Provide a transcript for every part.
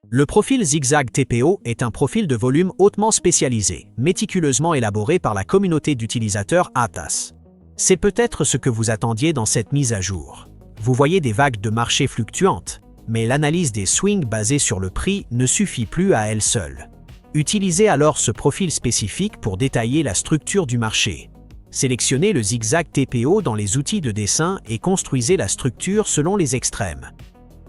Le profil zigzag TPO est un profil de volume hautement spécialisé, méticuleusement élaboré par la communauté d'utilisateurs ATAS. C'est peut-être ce que vous attendiez dans cette mise à jour. Vous voyez des vagues de marché fluctuantes, mais l'analyse des swings basée sur le prix ne suffit plus à elle seule. Utilisez alors ce profil spécifique pour détailler la structure du marché. Sélectionnez le zigzag TPO dans les outils de dessin et construisez la structure selon les extrêmes.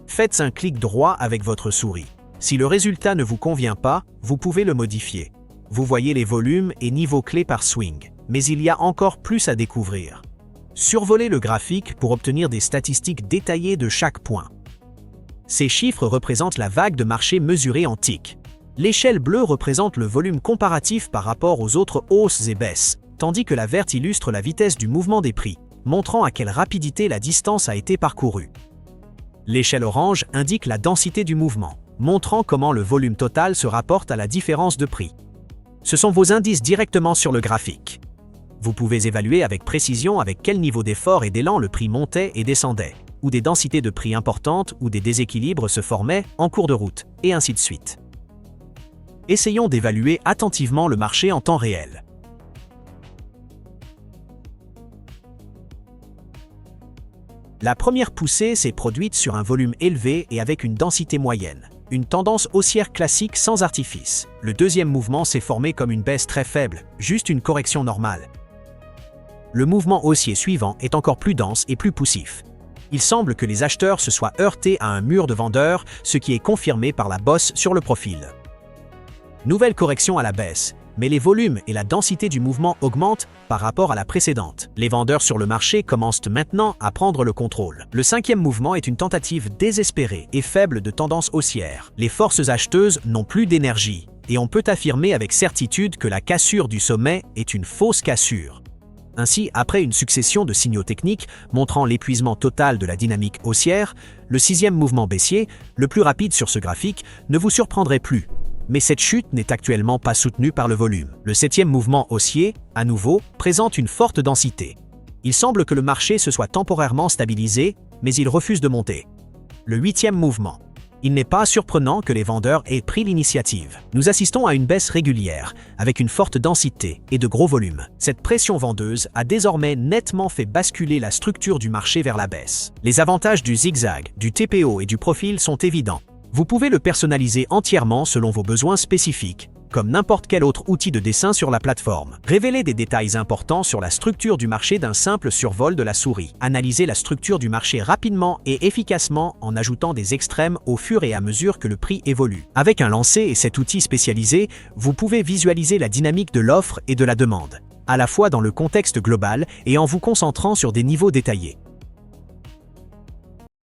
Faites un clic droit avec votre souris. Si le résultat ne vous convient pas, vous pouvez le modifier. Vous voyez les volumes et niveaux clés par swing, mais il y a encore plus à découvrir. Survolez le graphique pour obtenir des statistiques détaillées de chaque point. Ces chiffres représentent la vague de marché mesurée en ticks. L'échelle bleue représente le volume comparatif par rapport aux autres hausses et baisses, tandis que la verte illustre la vitesse du mouvement des prix, montrant à quelle rapidité la distance a été parcourue. L'échelle orange indique la densité du mouvement, montrant comment le volume total se rapporte à la différence de prix. Ce sont vos indices directement sur le graphique. Vous pouvez évaluer avec précision avec quel niveau d'effort et d'élan le prix montait et descendait, ou des densités de prix importantes ou des déséquilibres se formaient en cours de route, et ainsi de suite. Essayons d'évaluer attentivement le marché en temps réel. La première poussée s'est produite sur un volume élevé et avec une densité moyenne. Une tendance haussière classique sans artifice. Le deuxième mouvement s'est formé comme une baisse très faible, juste une correction normale. Le mouvement haussier suivant est encore plus dense et plus poussif. Il semble que les acheteurs se soient heurtés à un mur de vendeurs, ce qui est confirmé par la bosse sur le profil. Nouvelle correction à la baisse, mais les volumes et la densité du mouvement augmentent par rapport à la précédente. Les vendeurs sur le marché commencent maintenant à prendre le contrôle. Le cinquième mouvement est une tentative désespérée et faible de tendance haussière. Les forces acheteuses n'ont plus d'énergie, et on peut affirmer avec certitude que la cassure du sommet est une fausse cassure. Ainsi, après une succession de signaux techniques montrant l'épuisement total de la dynamique haussière, le sixième mouvement baissier, le plus rapide sur ce graphique, ne vous surprendrait plus. Mais cette chute n'est actuellement pas soutenue par le volume. Le septième mouvement haussier, à nouveau, présente une forte densité. Il semble que le marché se soit temporairement stabilisé, mais il refuse de monter. Le huitième mouvement. Il n'est pas surprenant que les vendeurs aient pris l'initiative. Nous assistons à une baisse régulière, avec une forte densité et de gros volumes. Cette pression vendeuse a désormais nettement fait basculer la structure du marché vers la baisse. Les avantages du zigzag, du TPO et du profil sont évidents. Vous pouvez le personnaliser entièrement selon vos besoins spécifiques, comme n'importe quel autre outil de dessin sur la plateforme. Révélez des détails importants sur la structure du marché d'un simple survol de la souris. Analysez la structure du marché rapidement et efficacement en ajoutant des extrêmes au fur et à mesure que le prix évolue. Avec un lancer et cet outil spécialisé, vous pouvez visualiser la dynamique de l'offre et de la demande, à la fois dans le contexte global et en vous concentrant sur des niveaux détaillés.